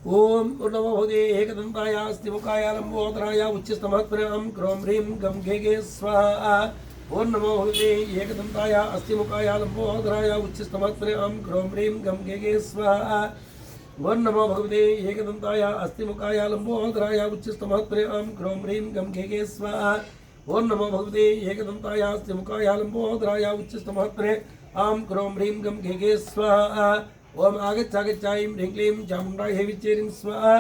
ओम नमो भगवते एकदन्ताय अस्तिमुखाय लंबोदराय उच्चस्तमहत्प्रां क्रों ह्रीं गं गे स्वाहा। ओम नमो भगवते एकदन्ताय अस्तिमुखाय लंबोदराय उच्चस्तमहत्प्रां क्रों ह्रीं गं गे स्वाहा। ओम नमो भगवते एकदन्ताय अस्तिमुखाय लंबोदराय उच्चस्तमहत्प्रां क्रों ह्रीं गं गे स्वाहा। ओम नमो भगवते एकदन्ताय अस्तिमुखाय लंबोदराय उच्चस्तमहत्प्रां क्रों ह्रीं गं गे स्वाहा। ओम आगच्छागच्छाईं ह्रीं क्लीं चामुण्डाय हेविचेरिं स्वाहा।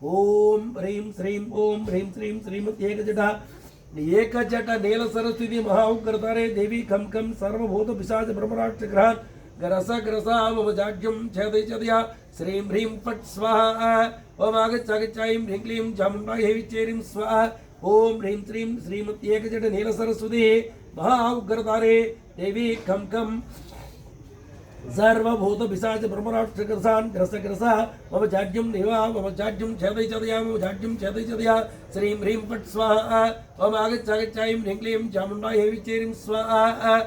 ओम ह्रीं श्रीं ओम ह्रीं श्रीं श्रीमती एकजट नील सरस्वती महा उग्रतारे देवी खं खं सर्वभूत पिशाच ब्रह्मराक्ष ग्रहान् ग्रस ग्रसा मम जाड्यं छेदयचदया श्रीं ह्रीं फट् स्वाहा। ओम आगच्छागच्छाईं ह्रीं क्लीं चामुण्डाय हेविचेरिं स्वाहा। ओम ह्रीं श्रीं श्रीमती एकजट नील सरस्वती महा उग्रतारे देवी खं खं सर्वभूत पिशाच ब्रह्मराक्षसान् ग्रस ग्रसा मम जाड्यं निवा मम जाड्यं छेदयचदया मम जाड्यं छेदयचदया श्रीं ह्रीं फट् स्वाहा। ओम आगच्छागच्छाईं ह्रीं क्लीं चामुण्डाय हेविचेरिं स्वाहा।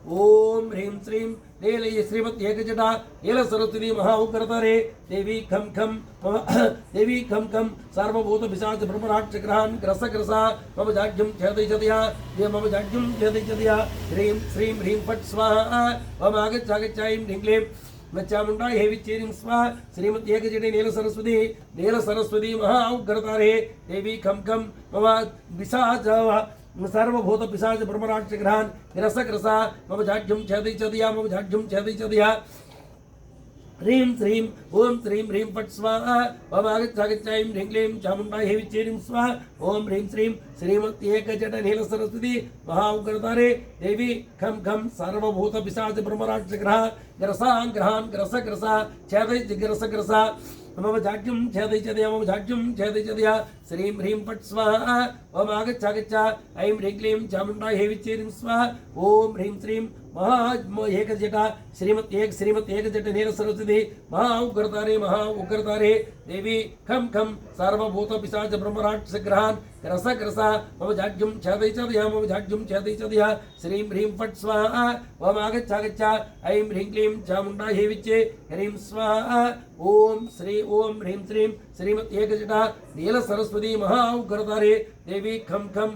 ओम ह्रीं श्रीं नीलये श्रीमती एकजटा नील सरस्वती महा उग्रतारे देवी खं खं देवी खं खं सर्वभूत पिशाच ब्रह्मराक्ष ग्रहान् ग्रस ग्रसा मम जाड्यं छेदयचदया मम जाड्यं छेदयचदया श्रीं श्रीं ह्रीं फट् स्वाहा। ओम आगच्छागच्छाईं ह्रीं क्लीं चामुण्डाय हेविचेरिं स्वाहा। श्रीमती एकजटे नील सरस्वती महा उग्रतारे देवी खं खं मम पिशाच सर्वभूत पिशाच ब्रह्मराक्ष ग्रहान् ग्रस ग्रसा मम जाड्यं छेदयचदया मम जाड्यं छेदयचदया ह्रीं श्रीं ओम श्रीं ह्रीं फट् स्वाहा। ओम आगच्छागच्छाईं ह्रीं क्लीं चामुण्डाय हेविचेरिं स्वाहा। ओम ह्रीं श्रीं श्रीमती एकजट नील सरस्वती महा उग्रतारे देवी खं खं सर्वभूत पिशाच ब्रह्मराक्ष ग्रहान् ग्रस ग्रसा छेदय ग्रस ग्रसा मम जाड्यं छेदयचदया मम जाड्यं छेदयचदया श्रीं ह्रीं फट् स्वाहा। ओम आगच्छागच्छा ऐं ह्रीं क्लीं चामुण्डाय हेविचेरिं स्वाहा। ओम ह्रीं श्रीं महा एकजटा श्रीमती एकजट नील सरस्वती महा उग्रतारे देवी खं खं सर्वभूत पिशाच ब्रह्मराक्ष ग्रहान् ग्रस ग्रसा मम जाड्यं छेदयचदया मम जाड्यं छेदयचदया श्रीं ह्रीं फट् स्वाहा। ओम आगच्छागच्छा ऐं ह्रीं क्लीं चामुण्डाय हेविचेरिं स्वाहा। ओम ह्रीं श्रीं श्रीमती एकजटा नील सरस्वती महा उग्रतारे देवी खं खं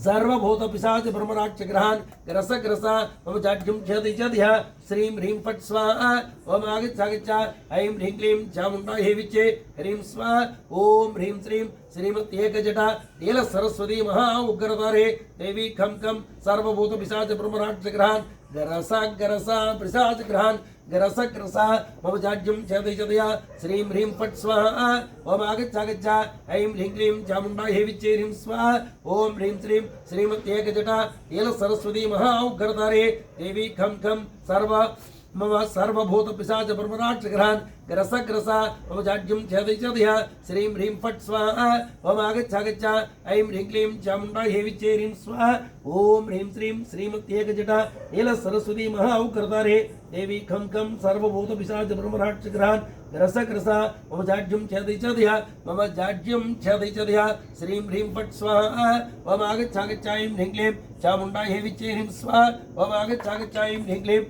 सर्वभूत पिशाच ब्रह्मराक्ष ग्रहान् ग्रस ग्रसा मम जाड्यं छेदयचदया श्रीं ह्रीं फट् स्वाहा। ओम आगच्छागच्छा ऐं ह्रीं क्लीं चामुण्डाय हेविचेरिं स्वाहा। ओम ह्रीं श्रीं श्रीमती एकजटा नील सरस्वती महा उग्रतारे देवी खं खं सर्वभूत पिशाच ब्रह्मराक्ष ग्रहान् ग्रस ग्रसा पिशाच ग्रहान् ग्रस ग्रसा मम जाड्यं छेदयचदया श्रीं ह्रीं फट् स्वाहा। ओम आगच्छागच्छा ऐं ह्रीं क्लीं चामुण्डाय हेविचेरिं स्वाहा। ओम ह्रीं श्रीं श्रीमती एकजटा नील सरस्वती महा उग्रतारे देवी खं खं सर्वभूत पिशाच ब्रह्मराक्ष ग्रहान् ग्रस ग्रसा मम जाड्यं छेदयचदया श्रीं ह्रीं फट् स्वाहा। ओम आगच्छागच्छा ऐं ह्रीं क्लीं चामुण्डाय हेविचेरिं स्वाहा। ओम ह्रीं श्रीं श्रीमती एकजटा नील सरस्वती महा उग्रतारे देवी खं खं सर्वभूत पिशाच ब्रह्मराक्ष ग्रहान् ग्रस ग्रसा मम जाड्यं छेदयचदया मम जाड्यं छेदयचदया श्रीं ह्रीं फट् स्वाहा। ओम आगच्छागच्छा ऐं ह्रीं क्लीं चामुण्डाय हेविचेरिं स्वाहा। ओम आगच्छागच्छा ऐं ह्रीं क्लीं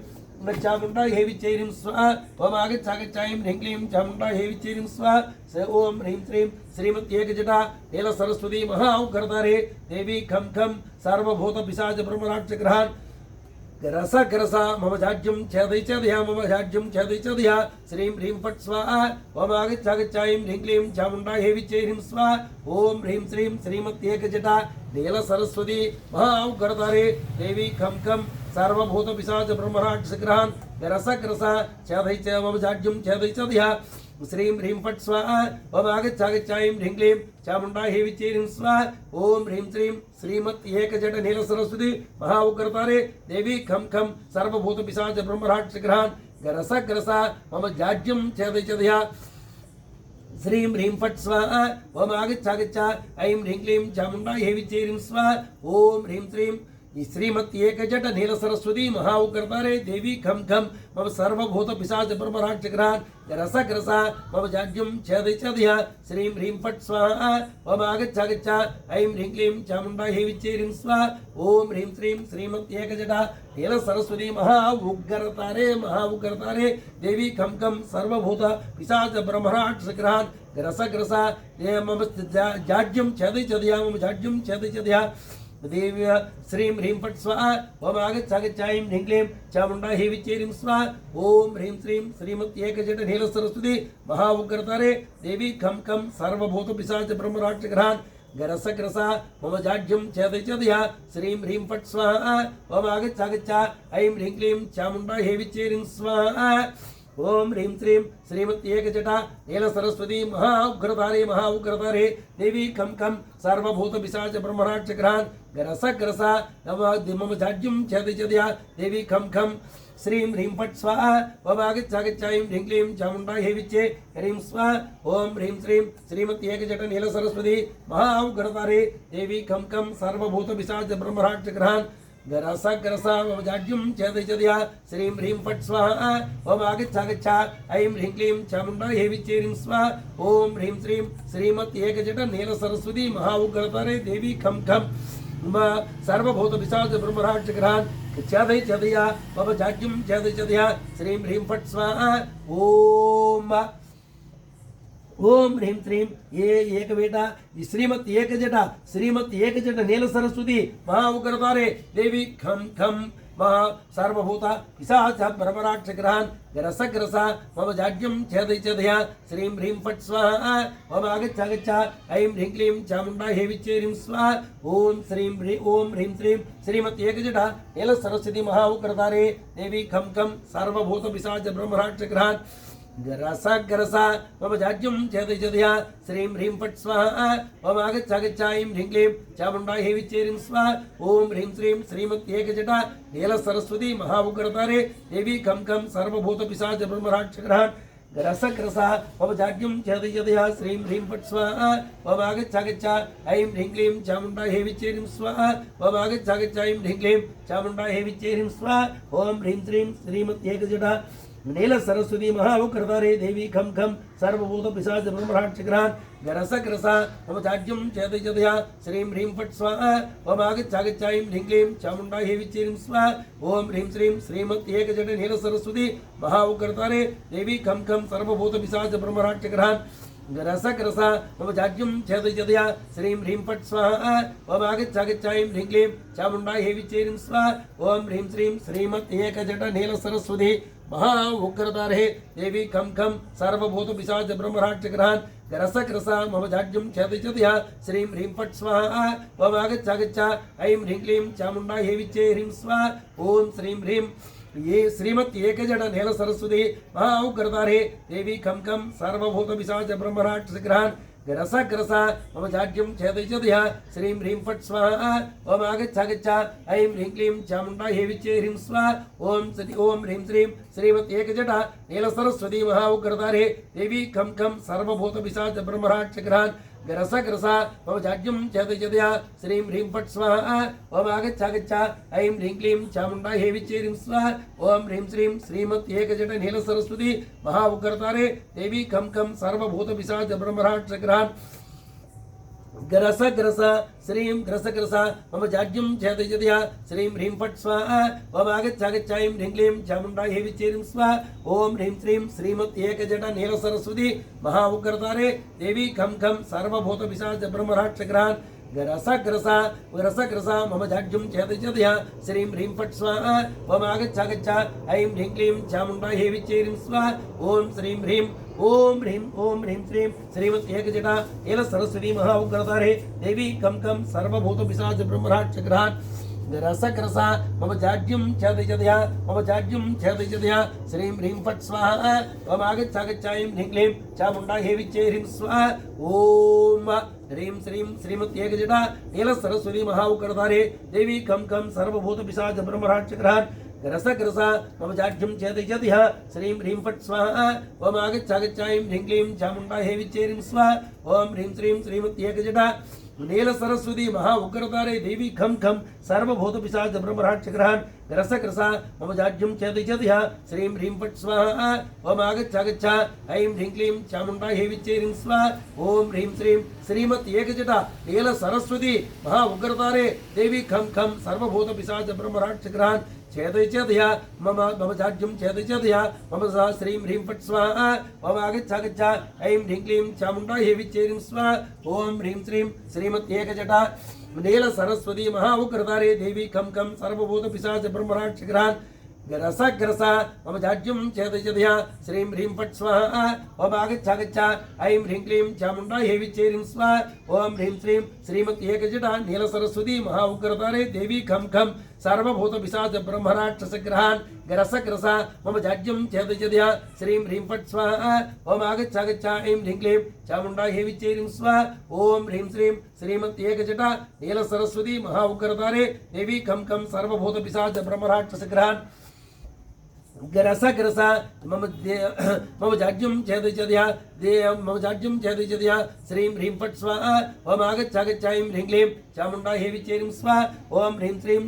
चामुण्डाय हेविचेरिं स्वाहा। ओम आगच्छागच्छा ऐं ह्रीं क्लीं चामुण्डाय हेविचेरिं स्वाहा। ओम ह्रीं श्रीं श्रीमती एकजटा नील सरस्वती महा उग्रतारे देवी खं खं सर्वभूत पिशाच ब्रह्मराक्ष ग्रहान् ग्रस ग्रसा मम जाड्यं छेदयचदया मम जाड्यं छेदयचदया श्रीं ह्रीं फट् स्वाहा। ओम आगच्छागच्छा ऐं ह्रीं क्लीं चामुण्डाय हेविचेरिं स्वाहा। ओम ह्रीं श्रीं श्रीमती एकजटा नील सरस्वती महा उग्रतारे देवी खं खं सर्वभूत पिशाच ब्रह्मराक्ष ग्रहान् ग्रस ग्रसा छेदयच मम जाड्यं छेदयचदया श्रीं ह्रीं फट् स्वाहा। ओम आगच्छागच्छा ऐं ह्रीं क्लीं चामुण्डाय हेविचेरिं स्वाहा। ओम ह्रीं श्रीं श्रीमती एकजट नील सरस्वती महा उग्रतारे देवी खं खं सर्वभूत पिशाच ब्रह्मराक्ष ग्रहान् ग्रस ग्रसा मम जाड्यं छेदयचदया श्रीं ह्रीं फट् स्वाहा। ओम आगच्छागच्छा ऐं ह्रीं क्लीं चामुण्डाय हेविचेरिं स्वाहा। ओम ह्रीं श्रीं श्रीमती एक जट नील सरस्वती महाउग्रतारे देवी खम खम मम सर्वभूत पिशाच ब्रह्मराक्षग्रहान् रसग्रसा मम जाड्यं छेदय श्रीं ह्रीं फट् स्वाहा मम आगच्छ ऐं ह्रीं क्लीं चामुण्डायै विच्चेरिं स्वाहा ओम ह्रीं श्रीं श्रीमती एक जटा नील सरस्वती महाउग्रतारे देवी खम खम सर्वभूत पिशाच ब्रह्मराक्षग्रहान् रसग्रसा मम जाड्यं छेदय मम जाड्यं छेदय देवी श्रीं ह्रीं फट् स्वाहा ओम आगच्छ ऐं ह्रीं क्लीं चामुण्डायै विच्चेरिं स्वाहा ओम ह्रीं श्रीं श्रीमती एक जट नील सरस्वती महाउग्रतारे देवी खम खम सर्वभूत पिशाच ब्रह्मराक्षग्रहान् गरसग्रसा मम जाड्यं छेदय श्रीं ह्रीं फट् स्वाहा ओम आगच्छ ऐं ह्रीं क्लीं चामुण्डायै विच्चेरिं स्वाहा ओम ह्रीं श्रीं श्रीमती एक जटा नील सरस्वती महाउग्रतारे देवी खम खम सर्वभूत पिशाच ब्रह्मराक्षग्रहान् गरसग्रसा मम जाड्यं छेदय देवी खम खम श्रीं ह्रीं फट् स्वाहा ओम आगच्छ ऐं ह्रीं क्लीं चामुण्डायै विच्चेरिं स्वाहा ओम ह्रीं श्रीं श्रीमती एक जट नील सरस्वती महाउग्रतारे देवी खम खम सर्वभूत पिशाच ब्रह्मराक्षग्रहान् गरसग्रसा मम जाड्यं छेदय श्रीं ह्रीं फट् स्वाहा ओम आगच्छ ऐं ह्रीं क्लीं चामुण्डायै विच्चेरिं स्वाहा ओम ह्रीं श्रीं श्रीमती एक जट नील सरस्वती महाउग्रतारे देवी खम खम सर्वभूत पिशाच ब्रह्मराक्षग्रहान् छेदय मम जाड्यं छेदय श्रीं ह्रीं फट् स्वाहा ओम ह्रीं श्रीं ये एक बेटा श्रीमती एक जट नील सरस्वती महाउग्रतारे देवी खम खम महा सर्वभूत पिशाच ब्रह्मराक्षग्रहान् रसग्रसा मम जाड्यं छेदय श्रीं ह्रीं फट् स्वाहा ओम आगच्छ ऐं ह्रीं क्लीं चामुण्डायै विच्चेरिं स्वाहा ओम ह्रीं श्रीं श्रीमती एक जटा नील सरस्वती महाउग्रतारे देवी खम खम सर्वभूत पिशाच ब्रह्मराक्षग्रहान् रसग्रसा मम जाड्यं छेदय श्रीं ह्रीं फट् स्वाहा ओम आगच्छ ऐं ह्रीं क्लीं चामुण्डायै विच्चेरिं स्वाहा ओम ह्रीं श्रीं श्रीमती एक जटा नील सरस्वती महाउग्रतारे देवी खम खम सर्वभूत पिशाच ब्रह्मराक्षग्रहान् रसग्रसा मम जाड्यं छेदय श्रीं ह्रीं फट् स्वाहा ओम आगच्छ ऐं ह्रीं क्लीं चामुण्डायै विच्चेरिं स्वाहा ओम आगच्छ ऐं ह्रीं क्लीं चामुण्डायै विच्चेरिं स्वाहा ओम ह्रीं श्रीं श्रीमती एक जटा नील सरस्वती महाउग्रतारे देवी खम खम सर्वभूत पिशाच ब्रह्मराक्षग्रहान् गरसग्रसा मम जाड्यं छेदय श्रीं ह्रीं फट् स्वाहा ओम आगच्छ ऐं ह्रीं क्लीं चामुण्डायै विच्चेरिं स्वाहा ओम ह्रीं श्रीं श्रीमती एक जट नील सरस्वती महाउग्रतारे देवी खम खम सर्वभूत पिशाच ब्रह्मराक्षग्रहान् रसग्रसा मम जाड्यं छेदय श्रीं ह्रीं फट् स्वाहा ओम आगच्छ ऐं ह्रीं क्लीं चामुण्डायै विच्चेरिं स्वाहा ओम ह्रीं श्रीं श्रीमती एक जट नील सरस्वती महाउग्रतारे देवी खम खम सर्वभूत पिशाच ब्रह्मराक्षग्रहान् रसग्रसा मम जाड्यं छेदय श्रीं ह्रीं फट् स्वाहा ओम आगच्छ ऐं ह्रीं क्लीं चामुण्डायै विच्चेरिं स्वाहा ओम श्रीं ह्रीं ये श्रीमती एक जट नील सरस्वती महाउग्रतारे देवी खम खम सर्वभूत पिशाच ब्रह्मराक्षग्रहान् रसग्रसा मम जाड्यं छेदय श्रीं ह्रीं फट् स्वाहा ओम आगच्छ ऐं ह्रीं क्लीं चामुण्डायै विच्चेरिं स्वाहा ओम ह्रीं श्रीं श्रीमती एक जटा नील सरस्वती महाउग्रतारे देवी खम खम सर्वभूत पिशाच ब्रह्मराक्षग्रहान् रसग्रसा मम जाड्यं छेदय श्रीं ह्रीं फट् स्वाहा ओम आगच्छ ऐं ह्रीं क्लीं चामुण्डायै विच्चेरिं स्वाहा ओम ह्रीं श्रीं श्रीमती एक जट नील सरस्वती महाउग्रतारे देवी खम खम सर्वभूत पिशाच ब्रह्मराक्षग्रहान् रसग्रसा श्रीं रसग्रसा मम जाड्यं छेदय श्रीं ह्रीं फट् स्वाहा ओम आगच्छ ऐं ह्रीं क्लीं चामुण्डायै विच्चेरिं स्वाहा ओम ह्रीं श्रीं श्रीमती एक जट नील सरस्वती महाउग्रतारे देवी खम खम सर्वभूत पिशाच ब्रह्मराक्षग्रहान् रसग्रसा मम जाड्यं छेदय श्रीं ह्रीं फट् स्वाहा ओम आगच्छ ऐं ह्रीं क्लीं चामुण्डायै विच्चेरिं स्वाहा ओम ह्रीं श्रीं श्रीमती एक जटा नील सरस्वती महाउग्रतारे देवी खम खम सर्वभूत पिशाच ब्रह्मराक्षग्रहान् रसग्रसा मम जाड्यं छेदय श्रीं ह्रीं फट् स्वाहा ओम आगच्छ ऐं ह्रीं क्लीं चामुण्डायै विच्चेरिं स्वाहा ओम ह्रीं श्रीं श्रीमती एक जटा नील सरस्वती महाउग्रतारे देवी खम खम सर्वभूत पिशाच ब्रह्मराक्षग्रहान् रसग्रसा मम जाड्यं छेदय श्रीं ह्रीं फट् स्वाहा ओम आगच्छ ऐं ह्रीं क्लीं चामुण्डायै विच्चेरिं स्वाहा ओम ह्रीं श्रीं श्रीमती एक जटा नील सरस्वती महा उग्रतारे देवी खम खम सर्वभूत पिशाच ब्रह्मराक्ष ग्रहान् ग्रस ग्रसा मम जाज्यं चेदयः श्रीं ह्रीं फट् स्वाहा ओम आगच्छ ऐं ह्रीं क्लीं चामुण्डा हेविच्चे ह्रीं स्वाहा ओम ह्रीं श्रीं श्रीमती एकजटा नील सरस्वती महा उग्रतारे देवी खम खम सर्वभूत पिशाच ब्रह्मराक्ष ग्रहान् छेदयः मम मम जाज्यं छेदयः मम सा श्रीं ह्रीं फट् स्वाहा ओम आगच्छ ऐं ह्रीं क्लीं चामुण्डा हेविच्चे ह्रीं स्वाहा ओम ह्रीं श्रीं श्रीमती एकजटा नील सरस्वती महा उग्रतारे देवी खम खम सर्वभूत पिशाच ब्रह्मराक्ष ग्रहान् ग्रस ग्रसा मम जाज्यं छेदयः श्रीं ह्रीं फट् स्वाहा ओम आगच्छ ऐं ह्रीं क्लीं चामुण्डा हेविच्चे ह्रीं स्वाहा ओम ह्रीं श्रीं श्रीमती एकजटा नील सरस्वती महा उग्रतारे देवी खम खम सर्वभूत पिशाच ब्रह्मराक्षस ग्रहान् ग्रस ग्रसा मम जाज्यं छेदयः श्रीं ह्रीं फट् स्वाहा ओम आगच्छ ऐं ह्रीं क्लीं चामुण्डा हेविच्चे ह्रीं स्वाहा ओम ह्रीं श्रीं श्रीमती एकजटा नील सरस्वती महा उग्रतारे देवी खम खम सर्वभूत पिशाच ब्रह्मराक्षस ग्रहान् ग्रस ग्रसा मम जाज्यं छेदयः मम जाज्यं छेदयः श्रीं ह्रीं फट् स्वाहा ओम आगच्छ ऐं ह्रीं क्लीं चामुण्डा हेविच्चे ह्रीं स्वाहा ओम ह्रीं श्रीं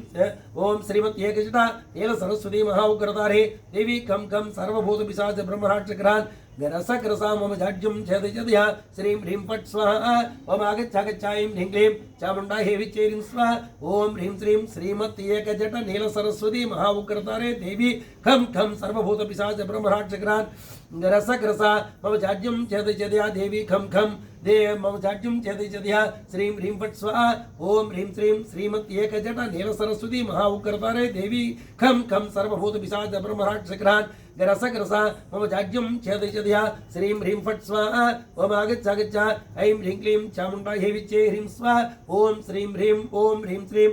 ओम श्रीमती एकजटा नील सरस्वती महा उग्रतारे देवी खम खम सर्वभूत पिशाच ब्रह्मराक्ष ग्रहान् ग्रस ग्रसा मम जाज्यं छेदयः श्रीं ह्रीं फट् स्वाहा ओम आगच्छ ऐं ह्रीं क्लीं चामुण्डा हेविच्चे ह्रीं स्वाहा ओम ह्रीं श्रीं श्रीमती एकजटा नील सरस्वती महा उग्रतारे देवी खम खम सर्वभूत पिशाच ब्रह्मराक्ष ग्रहान् ग्रस ग्रसा मम जाज्यं छेदयः देवी खम खम मम जाज्यं छेदयः श्रीं ह्रीं फट् स्वाहा ओम ह्रीं श्रीं श्रीमती एकजटा नील सरस्वती महा उग्रतारे देवी खम खम सर्वभूत पिशाच ब्रह्मराक्ष ग्रहान् ग्रस ग्रसा मम जाज्यं छेदयः श्रीं ह्रीं फट् स्वाहा ओम आगच्छ ऐं ह्रीं क्लीं चामुण्डा हेविच्चे ह्रीं स्वाहा ओम ह्रीं श्रीं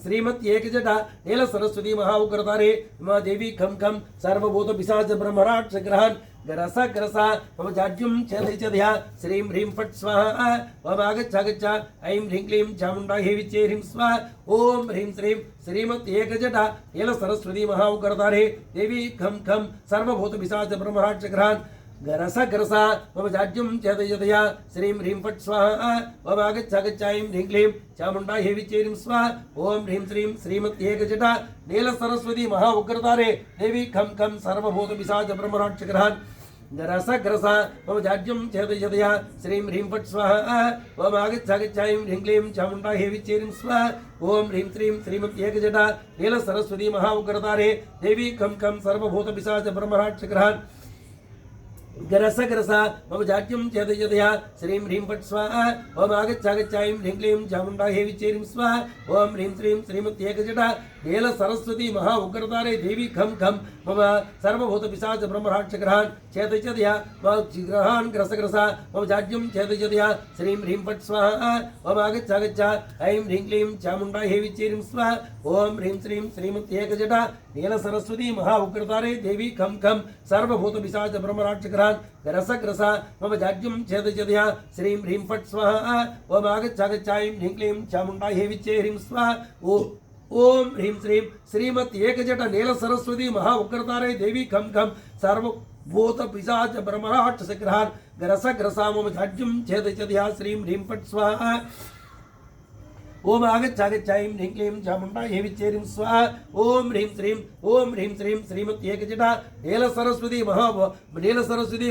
श्रीमती एकजटा नील सरस्वती महा उग्रतारे देवी खम खम सर्वभूत पिशाच ब्रह्मराक्ष ग्रहान् ग्रस ग्रसा मम जाज्यं छेदयः श्रीं ह्रीं फट् स्वाहा ओम आगच्छ ऐं ह्रीं क्लीं चामुण्डा हेविच्चे ह्रीं स्वाहा ओम ह्रीं श्रीं श्रीमती एकजटा नील सरस्वती महा उग्रतारे देवी खम खम सर्वभूत पिशाच ब्रह्मराक्ष ग्रहान् ग्रस ग्रसा मम जाज्यं छेदयः श्रीं ह्रीं फट् स्वाहा ओम आगच्छ ऐं ह्रीं क्लीं चामुण्डा हेविच्चे ह्रीं स्वाहा ओम ह्रीं श्रीं श्रीमती एकजटा नील सरस्वती महा उग्रतारे देवी खम खम सर्वभूत पिशाच ब्रह्मराक्ष ग्रहान् ग्रस ग्रसा मम जाज्यं छेदयः श्रीं ह्रीं फट् स्वाहा ओम आगच्छ ऐं ह्रीं क्लीं चामुण्डा हेविच्चे ह्रीं स्वाहा ओम ह्रीं श्रीं श्रीमती एकजटा नील सरस्वती महा उग्रतारे देवी खम खम सर्वभूत पिशाच ब्रह्मराक्ष ग्रहान् ग्रस ग्रसा मम जाज्यं छेदयः श्रीं ह्रीं फट् स्वाहा ओम आगच्छ ऐं ह्रीं क्लीं चामुण्डा हेविच्चे ह्रीं स्वाहा ओम ह्रीं श्रीं श्रीमती एकजटा नील सरस्वती महा उग्रतारे देवी खम खम मम सर्वभूत पिशाच ब्रह्मराक्ष ग्रहान् छेदयः ग्रहान् ग्रस ग्रसा मम जाज्यं छेदयः श्रीं ह्रीं फट् स्वाहा ओम आगच्छ ऐं ह्रीं क्लीं चामुण्डा हेविच्चे ह्रीं स्वाहा ओम ह्रीं श्रीं श्रीमती एकजटा नील सरस्वती महा उग्रतारे देवी खम खम सर्वभूत पिशाच ब्रह्मराक्ष ग्रहान् ग्रस ग्रसा मम जाज्यं छेदयः श्रीं ह्रीं फट् स्वाहा ओम आगच्छ ऐं ह्रीं क्लीं चामुण्डा हेविच्चे ह्रीं स्वाहा ओम ह्रीं श्रीं श्रीमती एकजटा नील सरस्वती महा उग्रतारे देवी खम खम सर्वभूत पिशाच ब्रह्मराक्ष ग्रहान् ग्रस ग्रसा मम जाज्यं छेदयः श्रीं ह्रीं फट् स्वाहा ओम आगच्छ ऐं ह्रीं क्लीं चामुण्डा हेविच्चे ह्रीं स्वाहा ओम ह्रीं श्रीं श्रीमती एकजटा नील सरस्वती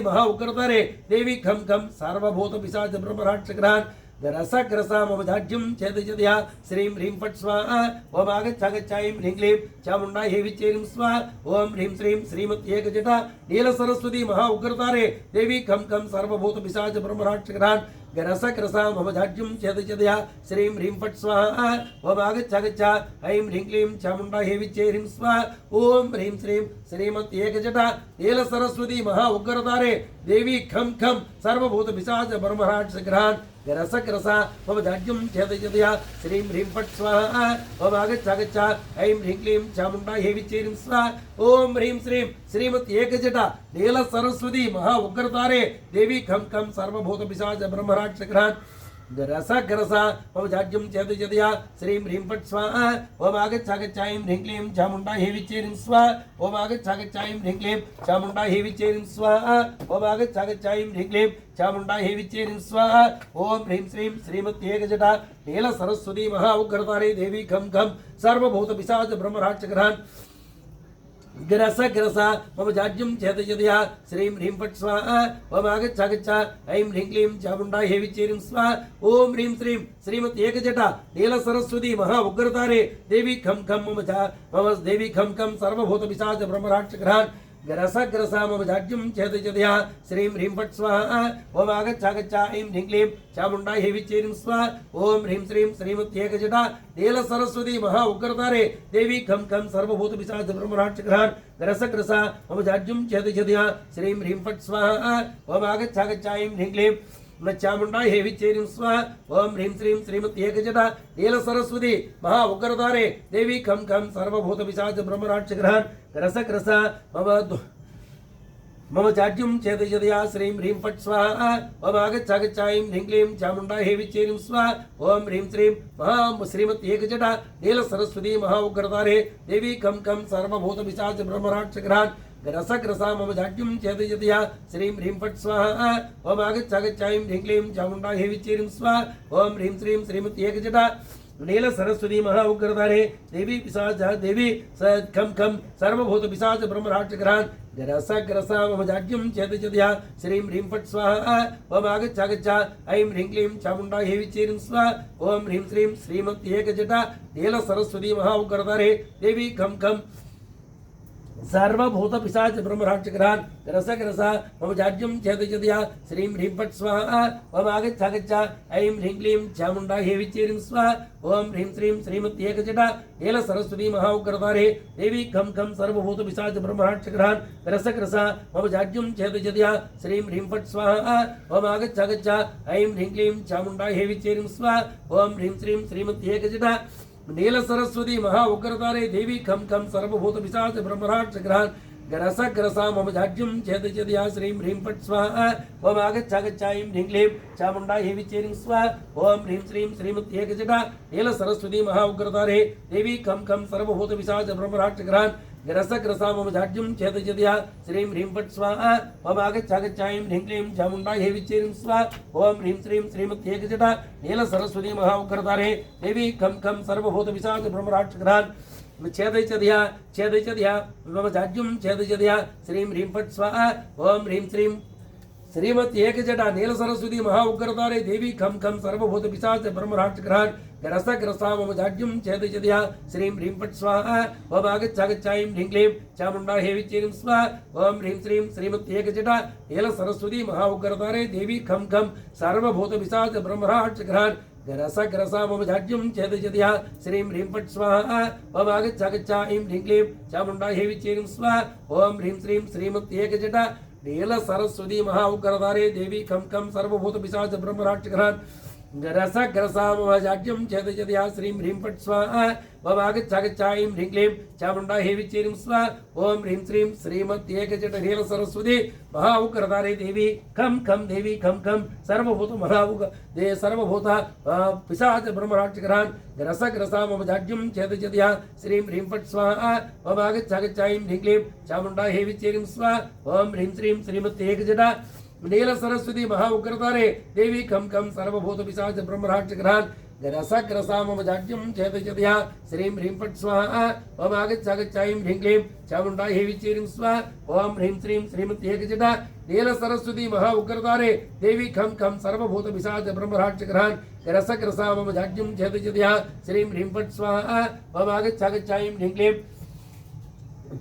महा उग्रतारे देवी खम खम सर्वभूत पिशाच ब्रह्मराक्ष ग्रहान् ग्रस ग्रसा मम जाज्यं छेदयः श्रीं ह्रीं फट् स्वाहा ओम आगच्छ ऐं ह्रीं क्लीं चामुण्डा हेविच्चे ह्रीं स्वाहा ओम ह्रीं श्रीं श्रीमती एकजटा नील सरस्वती महा उग्रतारे देवी खम खम सर्वभूत पिशाच ब्रह्मराक्ष ग्रहान् ग्रस ग्रसा मम जाज्यं छेदयः श्रीं ह्रीं फट् स्वाहा ओम आगच्छ ऐं ह्रीं क्लीं चामुण्डा हेविच्चे ह्रीं स्वाहा ओम ह्रीं श्रीं श्रीमती एकजटा नील सरस्वती महा उग्रतारे देवी खम खम सर्वभूत पिशाच ब्रह्मराक्ष ग्रहान् ग्रस ग्रसा मम जाज्यं छेदयः श्रीं ह्रीं फट् स्वाहा ओम आगच्छ ऐं ह्रीं क्लीं चामुण्डा हेविच्चे ह्रीं स्वाहा ओम ह्रीं श्रीं श्रीमती एकजटा नील सरस्वती महा उग्रतारे देवी खम खम सर्वभूत पिशाच ब्रह्मराक्ष ग्रहान् रसग्रसा मम जाड्यं चेदयदया श्रीं ह्रीं फट् स्वाहा ओम आगच्छागच्छायं ह्रीं क्लीं चामुण्डा हेविचेरिं स्वाहा ओम आगच्छागच्छायं ह्रीं क्लीं चामुण्डा हेविचेरिं स्वाहा ओम आगच्छागच्छायं ह्रीं क्लीं चामुण्डा हेविचेरिं स्वाहा ओम ह्रीं श्रीं श्रीमती एकजटा नील सरस्वती महा उग्रतारे देवी खं खं सर्वभूत पिशाच ब्रह्मराक्षग्रहान् ग्रसा मम जाड्यं चेदयदया श्रीं ह्रीं फट् स्वाहा ओम आगच्छागच्छा ऐं ह्रीं क्लीं चामुण्डा हेविचेरिं स्वाहा ओम ह्रीं श्रीं श्रीमती एकजटा नील सरस्वती महा उग्रतारे देवी खं खं मम देवी खं खं सर्वभूत पिशाच ब्रह्मराक्षग्रहान् ग्रसा मम जाड्यं चेदयदया श्रीं ह्रीं फट् स्वाहा ओम आगच्छागच्छा ऐं ह्रीं क्लीं चामुण्डा हेविचेरिं स्वाहा ओम ह्रीं श्रीं श्रीमती एकजटा नील सरस्वती महा उग्रतारे देवी खं खं सर्वभूत पिशाच ब्रह्मराक्षग्रहान् ग्रसा मम जाड्यं चेदयदया श्रीं ह्रीं फट् स्वाहा ओम आगच्छागच्छा ऐं ह्रीं क्लीं चामुण्डा हेविचेरिं स्वाहा ओम ह्रीं श्रीं श्रीमती एकजटा नील सरस्वती महा उग्रतारे देवी खं खं सर्वभूत पिशाच ब्रह्मराक्षग्रहान् ग्रसा मम जाड्यं चेदयदया श्रीं ह्रीं फट् स्वाहा ओम आगच्छागच्छा ऐं ह्रीं क्लीं चामुण्डा हेविचेरिं स्वाहा ओम ह्रीं श्रीं महा श्रीमती एकजटा नील सरस्वती महा उग्रतारे देवी खं खं सर्वभूत पिशाच ब्रह्मराक्षग्रहान् ग्रसा मम जाड्यं चेदयदया श्रीं ह्रीं फट् स्वाहा ओम आगच्छागच्छा ऐं ह्रीं क्लीं चामुण्डा हेविचेरिं स्वाहा ओम ह्रीं श्रीं श्रीमती एकजटा नील सरस्वती महा उग्रतारे देवी पिशाच देवी खं खं सर्वभूत पिशाच ब्रह्मराक्षग्रहान् ग्रसा मम जाड्यं चेदयदया श्रीं ह्रीं फट् स्वाहा ओम आगच्छागच्छा ऐं ह्रीं क्लीं चामुण्डा हेविचेरिं स्वाहा ओम ह्रीं श्रीं श्रीमती एकजटा नील सरस्वती महा उग्रतारे देवी खं खं सर्वभूत पिशाच ब्रह्मराक्षग्रहान् ग्रसा मम जाड्यं चेदयदया श्रीं ह्रीं फट् स्वाहा ओम आगच्छागच्छा ऐं ह्रीं क्लीं चामुण्डा हेविचेरिं स्वाहा ओम ह्रीं श्रीं श्रीमती एकजटा नील सरस्वती महा उग्रतारे देवी खं खं सर्वभूत पिशाच ब्रह्मराक्षग्रहान् ग्रसा मम जाड्यं चेदयदया श्रीं ह्रीं फट् स्वाहा ओम आगच्छागच्छा ऐं ह्रीं क्लीं चामुण्डा हेविचेरिं स्वाहा ओम ह्रीं श्रीं श्रीमती एकजटा नील सरस्वती महा उग्रतारे देवी खं खं सर्वभूत पिशाच ब्रह्मराक्षग्रहान् ग्रसा मम जाड्यं चेदयदया श्रीं ह्रीं फट् स्वाहा ओम आगच्छागच्छा ऐं ह्रीं क्लीं चामुण्डा हेविचेरिं स्वाहा ओम ह्रीं श्रीं श्रीमती एकजटा नील सरस्वती महा उग्रतारे देवी खं खं सर्वभूत पिशाच ब्रह्मराक्षग्रहान् ग्रसा मम जाड्यं चेदयदया श्रीं ह्रीं फट् स्वाहा ओम आगच्छागच्छा ऐं ह्रीं क्लीं चामुण्डा हेविचेरिं स्वाहा ओम ह्रीं श्रीं श्रीमती एकजटा नील सरस्वती महा उग्रतारे देवी खं खं सर्वभूत पिशाच ब्रह्मराक्षग्रहान् चेदयदया मम जाड्यं चेदयदया श्रीं ह्रीं फट् स्वाहा ओम ह्रीं श्रीं श्रीमती एकजटा नील सरस्वती महा उग्रतारे देवी खं खं सर्वभूत पिशाच ब्रह्मराक्षग्रहान् ग्रसा मम जाड्यं चेदयदया श्रीं ह्रीं फट् स्वाहा ओम आगच्छागच्छा ऐं ह्रीं क्लीं चामुण्डा हेविचेरिं स्वाहा ओम ह्रीं श्रीं श्रीमती एकजटा नील सरस्वती महा उग्रतारे देवी खं खं सर्वभूत पिशाच ब्रह्मराक्षग्रहान् ग्रसा मम जाड्यं चेदयदया श्रीं ह्रीं फट् स्वाहा ओम आगच्छागच्छा ऐं ह्रीं क्लीं चामुण्डा हेविचेरिं स्वाहा ओम ह्रीं श्रीं श्रीमती एकजटा नील सरस्वती महा उग्रतारे देवी खं खं सर्वभूत पिशाच ब्रह्मराक्षग्रहान् ग्रसा मम जाड्यं चेदयदया श्रीं ह्रीं फट् स्वाहा ओम आगच्छागच्छा ऐं ह्रीं क्लीं चामुण्डा हेविचेरिं स्वाहा ओम ह्रीं श्रीं श्रीमती एकजटा नील सरस्वती महा उग्रतारे देवी खं खं सर्वभूत सर्वभूत पिशाच ब्रह्मराक्षग्रहान् ग्रसा मम जाड्यं चेदयदया श्रीं ह्रीं फट् स्वाहा ओम आगच्छागच्छा ऐं ह्रीं क्लीं चामुण्डा हेविचेरिं स्वाहा ओम ह्रीं श्रीं श्रीमती एकजटा नील सरस्वती महा उग्रतारे देवी खं खं सर्वभूत पिशाच ब्रह्मराक्षग्रहान् ग्रसा मम जाड्यं चेदयदया श्रीं ह्रीं फट् स्वाहा ओम आगच्छागच्छा ऐं ह्रीं क्लीं चामुण्डा हेविचेरिं स्वाहा ओम ह्रीं श्रीं श्रीमती एकजटा नील सरस्वती महा उग्रतारे देवी खं खं सर्वभूत पिशाच ब्रह्मराक्षग्रहान् ग्रसा मम जाड्यं चेदयदया श्रीं ह्रीं फट् स्वाहा ओम आगच्छागच्छा ऐं ह्रीं क्लीं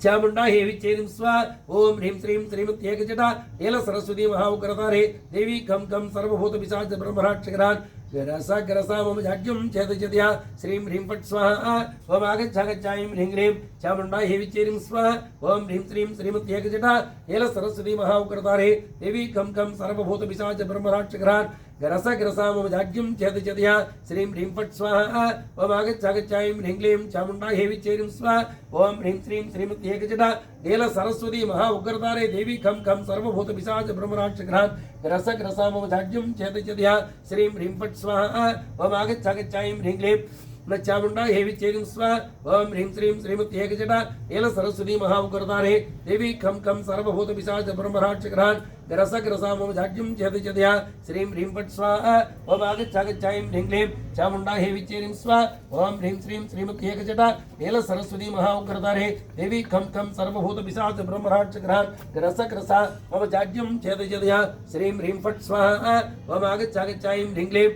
चामुण्डा हेविचेरिं स्वाहा ओम ह्रीं श्रीं श्रीमती एकजटा नील सरस्वती महा उग्रतारे देवी खं खं सर्वभूत पिशाच ब्रह्मराक्षग्रहान् ग्रसा मम जाड्यं चेदयदया श्रीं ह्रीं फट् स्वाहा ओम आगच्छागच्छा ऐं ह्रीं क्लीं चामुण्डा हेविचेरिं स्वाहा ओम ह्रीं श्रीं श्रीमती एकजटा नील सरस्वती महा उग्रतारे देवी खं खं सर्वभूत पिशाच ब्रह्मराक्षग्रहान् ग्रसा मम जाड्यं चेदयदया श्रीं ह्रीं फट् स्वाहा ओम आगच्छागच्छा ऐं ह्रीं क्लीं चामुण्डा हेविचेरिं स्वाहा ओम ह्रीं श्रीं श्रीमती एकजटा नील सरस्वती महा उग्रतारे देवी खम खम सर्वभूत पिशाच ब्रह्मराक्ष ग्रहान् ग्रस ग्रसा मम जाड्यं चेतचद्या श्रीं ह्रीं फट् स्वाहा ओम आगच्छागच्छायं ह्रीं क्लीं न चामुंडा हेवी चेरिं स्वाहा ओम ह्रीं श्रीं श्रीमती एकजटा नील सरस्वती महा उग्रतारे देवी खम खम सर्वभूत पिशाच ब्रह्मराक्ष ग्रहान् ग्रस ग्रसा मम जाड्यं चेतचद्या श्रीं ह्रीं फट् स्वाहा ओम आगच्छागच्छायं ह्रीं क्लीं चामुंडा हेवी चेरिं स्वाहा ओम ह्रीं श्रीं श्रीमती एकजटा नील सरस्वती महा उग्रतारे देवी खम खम सर्वभूत पिशाच ब्रह्मराक्ष ग्रहान् ग्रस ग्रसा मम जाड्यं चेतचद्या श्रीं ह्रीं फट् स्वाहा ओम आगच्छागच्छायं ह्रीं क्लीं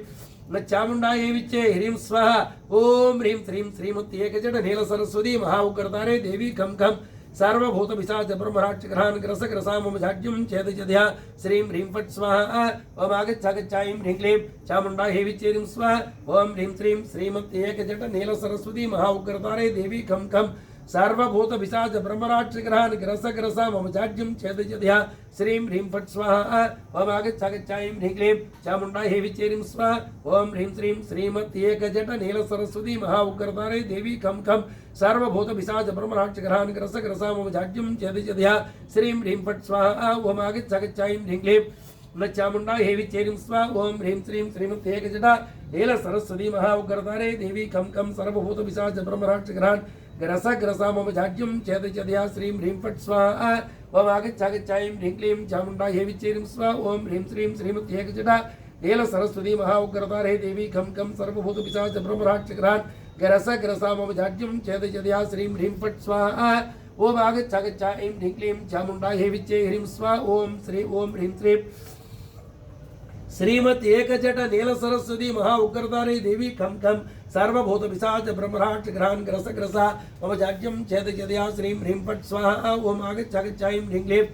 न चामुंडायै विच्चे ह्रीं स्वाहा ओम ह्रीं श्रीं श्रीमती एकजट नील सरस्वती महा उग्रतारे देवी खम खम सर्वभूत पिशाच ब्रह्मराक्ष ग्रहान् ग्रस ग्रसा मम जाड्यं चेतचद्या श्रीं ह्रीं फट् स्वाहा ओम आगच्छागच्छायं ह्रीं क्लीं चामुंडायै विच्चे ह्रीं स्वाहा ओम ह्रीं श्रीं श्रीमती एकजट नील सरस्वती महा उग्रतारे देवी खम खम सर्वभूत पिशाच ब्रह्मराक्ष ग्रहान् ग्रस ग्रसा मम जाड्यं चेतचद्या श्रीं ह्रीं फट् स्वाहा ओम आगच्छागच्छायं ह्रीं क्लीं चामुंडायै विच्चे ह्रीं स्वाहा ओम ह्रीं श्रीं श्रीमती एकजट नील सरस्वती महा उग्रतारे देवी खम खम सर्वभूत पिशाच ब्रह्मराक्ष ग्रहान् ग्रस ग्रसा मम जाड्यं चेतचद्या श्रीं ह्रीं फट् स्वाहा ओम आगच्छागच्छायं ह्रीं क्लीं न चामुंडायै विच्चे ह्रीं स्वाहा ओम ह्रीं श्रीं श्रीमती एकजटा नील सरस्वती महा उग्रतारे देवी खम खम सर्वभूत पिशाच ब्रह्मराक्ष ग्रहान् ग्रस ग्रसा मम जाड्यं चेतचद्या श्रीं ह्रीं फट् स्वाहा ओम आगच्छागच्छायं ह्रीं क्लीं चामुंडायै विच्चे ह्रीं स्वाहा ओम ह्रीं श्रीं श्रीमती एकजटा नील सरस्वती महा उग्रतारे देवी खम खम सर्वभूत पिशाच ब्रह्मराक्ष ग्रहान् ग्रस ग्रसा मम जाड्यं चेतचद्या श्रीं ह्रीं फट् स्वाहा ओम आगच्छागच्छायं ह्रीं क्लीं चामुंडायै विच्चे ह्रीं स्वाहा ओम ह्रीं श्रीं श्रीमती एकजट नील सरस्वती महा उग्रतारे देवी खम खम सर्वभूत पिशाच ब्रह्मराक्ष ग्रहान् ग्रस ग्रसा मम जाड्यं चेतचद्या श्रीं ह्रीं फट् स्वाहा ओम आगच्छागच्छायं ह्रीं क्लीं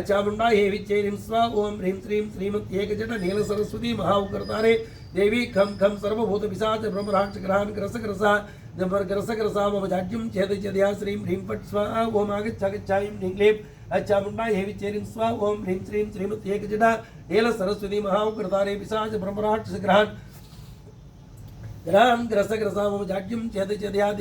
चामुंडायै विच्चे ह्रीं स्वाहा ओम ह्रीं श्रीं श्रीमती एकजट नील सरस्वती महा उग्रतारे देवी खम खम सर्वभूत पिशाच ब्रह्मराक्ष ग्रहान् ग्रस ग्रसा मम जाड्यं चेतचद्या श्रीं ह्रीं फट् स्वाहा ओम आगच्छागच्छायं ह्रीं क्लीं चामुंडायै विच्चे ह्रीं स्वाहा ओम ह्रीं श्रीं श्रीमती एकजटा नील सरस्वती महा उग्रतारे पिशाच ब्रह्मराक्ष ग्रहान् ग्रस ग्रसा मम जाड्यं चेतचद्या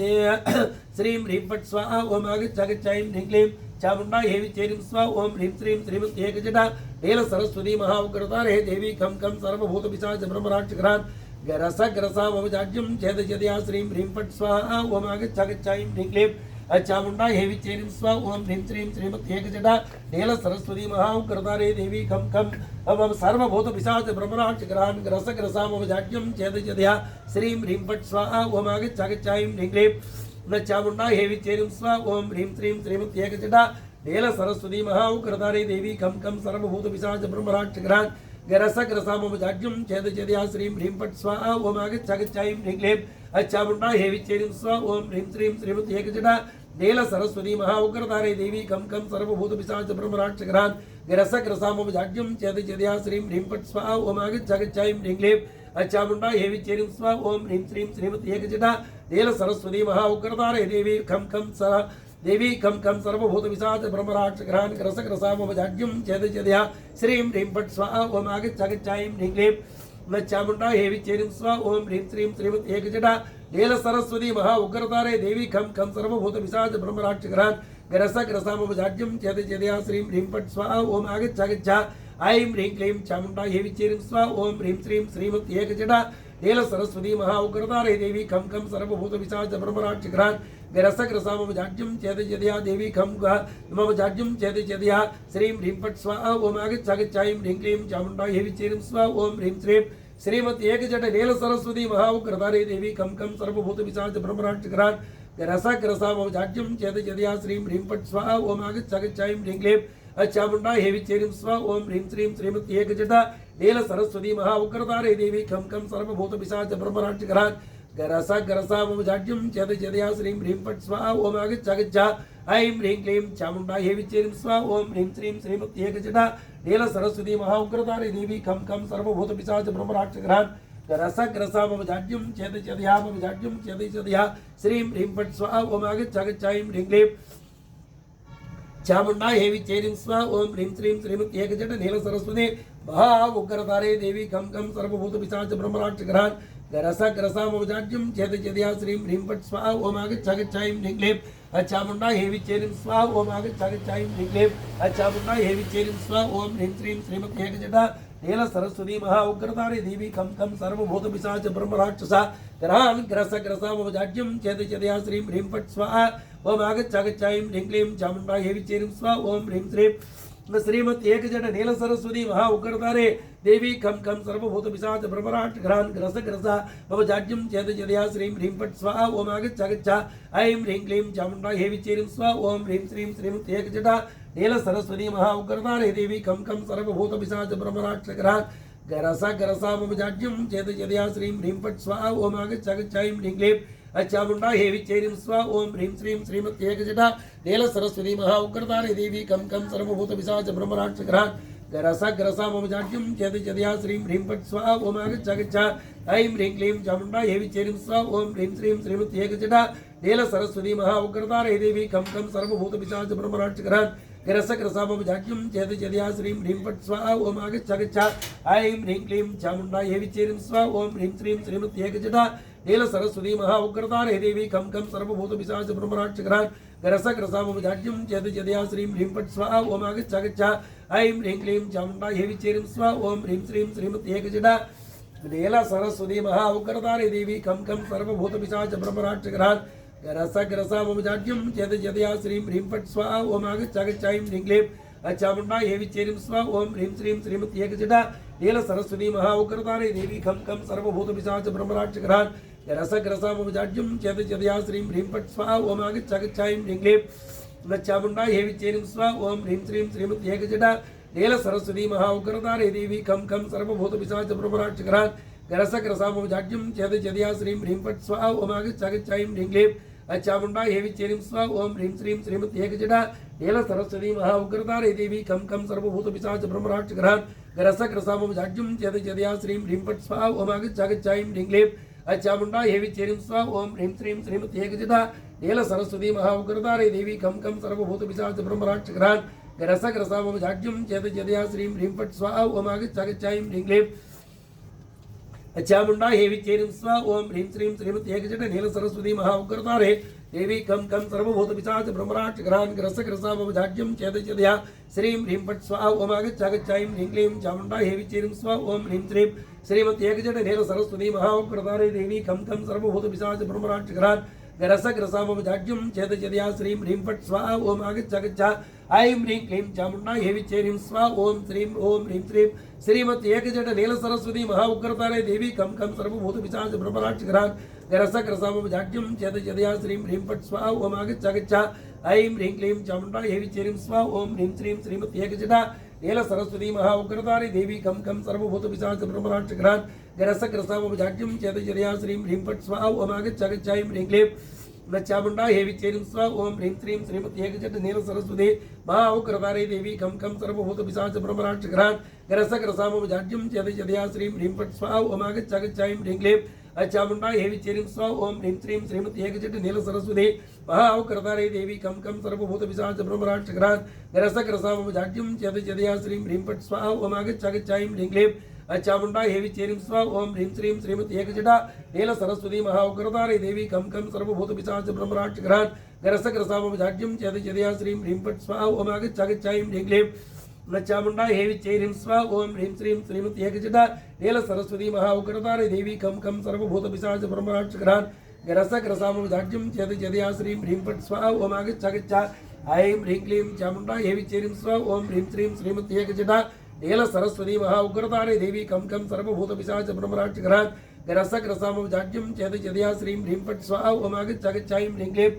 श्रीं ह्रीं फट् स्वाहा ओम आगच्छागच्छायं ह्रीं क्लीं चामुंडायै विच्चे ह्रीं स्वाहा ओम ह्रीं श्रीं श्रीमती एकजटा नील सरस्वती महा उग्रतारे देवी खम खम सर्वभूत पिशाच ब्रह्मराक्ष ग्रहान् ग्रस ग्रसा मम जाड्यं चेतचद्या श्रीं ह्रीं फट् स्वाहा ओम आगच्छागच्छायं ह्रीं क्लीं चामुंडायै विच्चे ह्रीं स्वाहा ओम ह्रीं श्रीं श्रीमती एकजटा नील सरस्वती महा उग्रतारे देवी खम खम मम सर्वभूत पिशाच ब्रह्मराक्ष ग्रहान् ग्रस ग्रसा मम जाड्यं चेतचद्या श्रीं ह्रीं फट् स्वाहा ओम आगच्छागच्छायं ह्रीं क्लीं न चामुंडायै विच्चे ह्रीं स्वाहा ओम ह्रीं श्रीं श्रीमती एकजटा नील सरस्वती महा उग्रतारे देवी खम खम सर्वभूत पिशाच ब्रह्मराक्ष ग्रहान् ग्रस ग्रसा मम जाड्यं चेतचद्या श्रीं ह्रीं फट् स्वाहा ओम आगच्छागच्छायं ह्रीं क्लीं चामुंडायै विच्चे ह्रीं स्वाहा ओम ह्रीं श्रीं श्रीमती एकजटा नील सरस्वती महा उग्रतारे देवी खम खम सर्वभूत पिशाच ब्रह्मराक्ष ग्रहान् ग्रस ग्रसा मम जाड्यं चेतचद्या श्रीं ह्रीं फट् स्वाहा ओम आगच्छागच्छायं ह्रीं क्लीं चामुंडायै विच्चे ह्रीं स्वाहा ओम ह्रीं श्रीं श्रीमती एकजटा नील सरस्वती महा उग्रतारे देवी खम खम सर्वभूत पिशाच ब्रह्मराक्ष ग्रहान् ग्रस ग्रसा मम जाड्यं चेतचद्या श्रीं ह्रीं फट् स्वाहा ओम आगच्छागच्छायं ह्रीं क्लीं न चामुंडायै विच्चे ह्रीं स्वाहा ओम ह्रीं श्रीं श्रीमती एकजटा नील सरस्वती महा उग्रतारे देवी खम खम सर्वभूत पिशाच ब्रह्मराक्ष ग्रहान् ग्रस ग्रसा मम जाड्यं चेतचद्या श्रीं ह्रीं फट् स्वाहा ओम आगच्छागच्छा ऐं ह्रीं क्लीं चामुंडायै विच्चे ह्रीं स्वाहा ओम ह्रीं श्रीं श्रीमती एकजटा नील सरस्वती महा उग्रतारे देवी खम खम सर्वभूत पिशाच ब्रह्मराक्ष ग्रहान् ग्रस ग्रसा मम जाड्यं चेतचद्या देवी खम मम जाड्यं चेतचद्या श्रीं ह्रीं फट् स्वाहा ओम आगच्छागच्छायं ह्रीं क्लीं चामुंडायै विच्चे ह्रीं स्वाहा ओम ह्रीं श्रीं श्रीमती एकजट नील सरस्वती महा उग्रतारे देवी खम खम सर्वभूत पिशाच ब्रह्मराक्ष ग्रहान् ग्रस ग्रसा मम जाड्यं चेतचद्या श्रीं ह्रीं फट् स्वाहा ओम आगच्छागच्छायं ह्रीं क्लीं चामुंडायै विच्चे ह्रीं स्वाहा ओम ह्रीं श्रीं श्रीमती एकजटा नील सरस्वती महा उग्रतारे देवी खम खम सर्वभूत पिशाच ब्रह्मराक्ष ग्रहान् ग्रस ग्रसा मम जाड्यं चेतचद्या श्रीं ह्रीं फट् स्वाहा ओम आगच्छागच्छा ऐं ह्रीं क्लीं चामुंडायै विच्चे ह्रीं स्वाहा ओम ह्रीं श्रीं श्रीमती एकजटा नील सरस्वती महा उग्रतारे देवी खम खम सर्वभूत पिशाच ब्रह्मराक्ष ग्रहान् ग्रस ग्रसा मम जाड्यं चेतचद्या मम जाड्यं चेतचद्या श्रीं ह्रीं फट् स्वाहा ओम आगच्छागच्छायं ह्रीं क्लीं चामुंडायै विच्चे ह्रीं स्वाहा ओम ह्रीं श्रीं श्रीमती एकजट नील सरस्वती महा उग्रतारे देवी खम खम सर्वभूत पिशाच ब्रह्मराक्ष ग्रहान् गरसा मम जाड्यं चेत चेदया श्रीं ह्रीं फट् स्वाहा ओम आगच्छागच्छायं ह्रीं क्लीं चामुण्डा हेवि चेरिं स्वाहा ओम आगच्छागच्छायं ह्रीं क्लीं चामुण्डा हेवि चेरिं स्वाहा ओम ह्रीं श्रीं श्रीमती एकजटा नील सरस्वती महा उग्रतारी देवी कम कम सर्वभूत पिशाच ब्रह्म राक्षसा ग्रहान् ग्रसा मम जाड्यं चेत चेदया श्रीं ह्रीं फट् स्वाहा ओम आगच्छागच्छायं ह्रीं क्लीं चामुण्डा हेवि चेरिं स्वाहा ओम ह्रीं श्रीं श्रीमती एकजट नील सरस्वती महा उग्रतारे देवी कम कम सर्वभूत पिशाच ब्रह्मराट ग्रहान् ग्रसा मम जाड्यं चेत चेदया श्रीं ह्रीं फट् स्वाहा ओम आगच्छागच्छा ऐं ह्रीं क्लीं चामुण्डा हेवि चेरिं स्वाहा ओम ह्रीं श्रीं श्रीमती एकजटा नील सरस्वती महा उग्रतारे देवी कम कम सर्वभूत पिशाच ब्रह्मराट ग्रहान् ग्रसा मम जाड्यं चेत चेदया श्रीं ह्रीं फट् स्वाहा ओम आगच्छागच्छायं ह्रीं क्लीं चामुण्डा हेवि चेरिं स्वाहा ओम ह्रीं श्रीं श्रीमती एकजटा नील सरस्वती महा उग्रतारे देवी कम कम सर्वभूत पिशाच ब्रह्मराट ग्रहान् ग्रसा मम जाड्यं चेत चेदया श्रीं ह्रीं फट् स्वाहा ओम आगच्छागच्छा ऐं ह्रीं क्लीं चामुण्डा हेवि चेरिं स्वाहा ओम ह्रीं श्रीं श्रीमती एकजटा नील सरस्वती महा उग्रतारे देवी कम कम सर्वभूत पिशाच ब्रह्मराट ग्रसा मम जाड्यं चेत चेदया श्रीं ह्रीं फट् स्वाहा ओम आगच्छागच्छा ऐं ह्रीं क्लीं चामुण्डा हेवि चेरिं स्वाहा ओम ह्रीं श्रीं श्रीमती एकजटा नील सरस्वती महा उग्रतारे देवी कम कम सर्वभूत पिशाच ब्रह्मराट ग्रसा मम जाड्यं चेत चेदया श्रीं ह्रीं फट् स्वाहा ओम आगच्छागच्छा ऐं ह्रीं क्लीं चामुण्डा हेवि चेरिं स्वाहा ओम ह्रीं श्रीं श्रीमती एकजटा नील सरस्वती महा उग्रतारे देवी कम कम सर्वभूत पिशाच ब्रह्मराट ग्रसा मम जाड्यं चेत चेदया श्रीं ह्रीं फट् स्वाहा ओम आगच्छागच्छायं ह्रीं क्लीं चामुण्डा हेवि चेरिं स्वाहा ओम ह्रीं श्रीं श्रीमती एकजटा नील सरस्वती महा उग्रतारे देवी कम कम सर्वभूत पिशाच ब्रह्मराट ग्रसा मम जाड्यं चेत चेदया श्रीं ह्रीं फट् स्वाहा ओम आगच्छागच्छायं ह्रीं क्लीं चामुण्डा हेवि चेरिं स्वाहा ओम ह्रीं श्रीं श्रीमती एकजटा नील सरस्वती महा उग्रतारे देवी कम कम सर्वभूत पिशाच ब्रह्मराट ग्रसा मम जाड्यं चेत चेदया श्रीं ह्रीं फट् स्वाहा ओम आगच्छागच्छायं ह्रीं क्लीं चामुण्डा हेवि चेरिं स्वाहा ओम ह्रीं श्रीं श्रीमती एकजटा नील सरस्वती महा उग्रतारे देवी कम कम सर्वभूत पिशाच ब्रह्मराट ग्रसा मम जाड्यं चेत चेदया श्रीं ह्रीं फट् स्वाहा ओम आगच्छागच्छायं ह्रीं क्लीं चामुण्डा हेवि चेरिं स्वाहा ओम ह्रीं श्रीं श्रीमती एकजटा नील सरस्वती महा उग्रतारे देवी कम कम सर्वभूत पिशाच ब्रह्मराट ग्रसा मम जाड्यं चेत चेदया श्रीं ह्रीं फट् स्वाहा ओम आगच्छागच्छायं ह्रीं क्लीं चामुण्डा हेवि चेरिं स्वाहा ओम ह्रीं श्रीं श्रीमती एकजटा नील सरस्वती महा उग्रतारे देवी कम कम सर्वभूत पिशाच ब्रह्मराट ग्रसा मम जाड्यं चेत चेदया श्रीं ह्रीं फट् स्वाहा ओम आगच्छागच्छायं ह्रीं क्लीं चामुण्डा हेवि चेरिं स्वाहा ओम ह्रीं श्रीं श्रीमती एकजटा नील सरस्वती महा उग्रतारे देवी कम कम सर्वभूत पिशाच ब्रह्मराट ग्रसा मम जाड्यं चेत चेदया श्रीं ह्रीं फट् स्वाहा ओम आगच्छागच्छा ऐं ह्रीं क्लीं चामुण्डा हेवि चेरिं स्वाहा ओम ह्रीं श्रीं श्रीमती एकजट नील सरस्वती महा उग्रतारे देवी कम कम सर्वभूत पिशाच ब्रह्मराट ग्रसा मम जाड्यं चेत चेदया श्रीं ह्रीं फट् स्वाहा ओम आगच्छागच्छा ऐं ह्रीं क्लीं चामुण्डा हेवि चेरिं स्वाहा ओम ह्रीं श्रीं श्रीमती एकजटा नील सरस्वती महा उग्रतारे देवी कम कम सर्वभूत पिशाच ब्रह्मराट ग्रसा मम जाड्यं चेत चेदया श्रीं ह्रीं फट् स्वाहा ओम आगच्छागच्छायं ह्रीं क्लीं चामुण्डा हेवि चेरिं स्वाहा ओम ह्रीं श्रीं श्रीमती एकजट नील सरस्वती महा उग्रतारे देवी कम कम सर्वभूत पिशाच ब्रह्मराट ग्रसा मम जाड्यं चेत चेदया श्रीं ह्रीं फट् स्वाहा ओम आगच्छागच्छायं ह्रीं क्लीं चामुण्डा हेवि चेरिं स्वाहा ओम ह्रीं श्रीं श्रीमती एकजट नील सरस्वती महा उग्रतारे देवी कम कम सर्वभूत पिशाच ब्रह्मराट ग्रसा मम जाड्यं चेत चेदया श्रीं ह्रीं फट् स्वाहा ओम आगच्छागच्छायं ह्रीं क्लीं चामुण्डा हेवि चेरिं स्वाहा ओम ह्रीं श्रीं श्रीमती एकजटा नील सरस्वती महा उग्रतारे देवी कम कम सर्वभूत पिशाच ब्रह्मराट ग्रसा मम जाड्यं चेत चेदया श्रीं ह्रीं फट् स्वाहा ओम आगच्छागच्छायं ह्रीं क्लीं चामुण्डा हेवि चेरिं स्वाहा ओम ह्रीं श्रीं श्रीमती एकजटा नील सरस्वती महा उग्रतारे देवी कम कम सर्वभूत पिशाच ब्रह्मराट ग्रसा मम जाड्यं चेत चेदया श्रीं ह्रीं फट् स्वाहा ओम आगच्छागच्छा ऐं ह्रीं क्लीं चामुण्डा हेवि चेरिं स्वाहा ओम ह्रीं श्रीं श्रीमती एकजटा नील सरस्वती महा उग्रतारे देवी कम कम सर्वभूत पिशाच ब्रह्मराट ग्रसा मम जाड्यं चेत चेदया श्रीं ह्रीं फट् स्वाहा ओम आगच्छागच्छायं ह्रीं क्लीं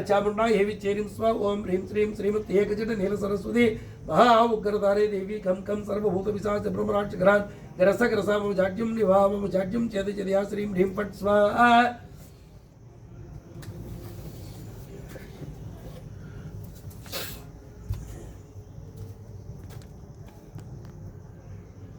चामुण्डा हेवि चेरिं स्वाहा ओम ह्रीं श्रीं श्रीमती एकजट नील सरस्वती महा उग्रतारे देवी कम कम सर्वभूत पिशाच ब्रह्मराट ग्रसा मम जाड्यं निवा मम जाड्यं चेत चेदया श्रीं ह्रीं फट् स्वाहा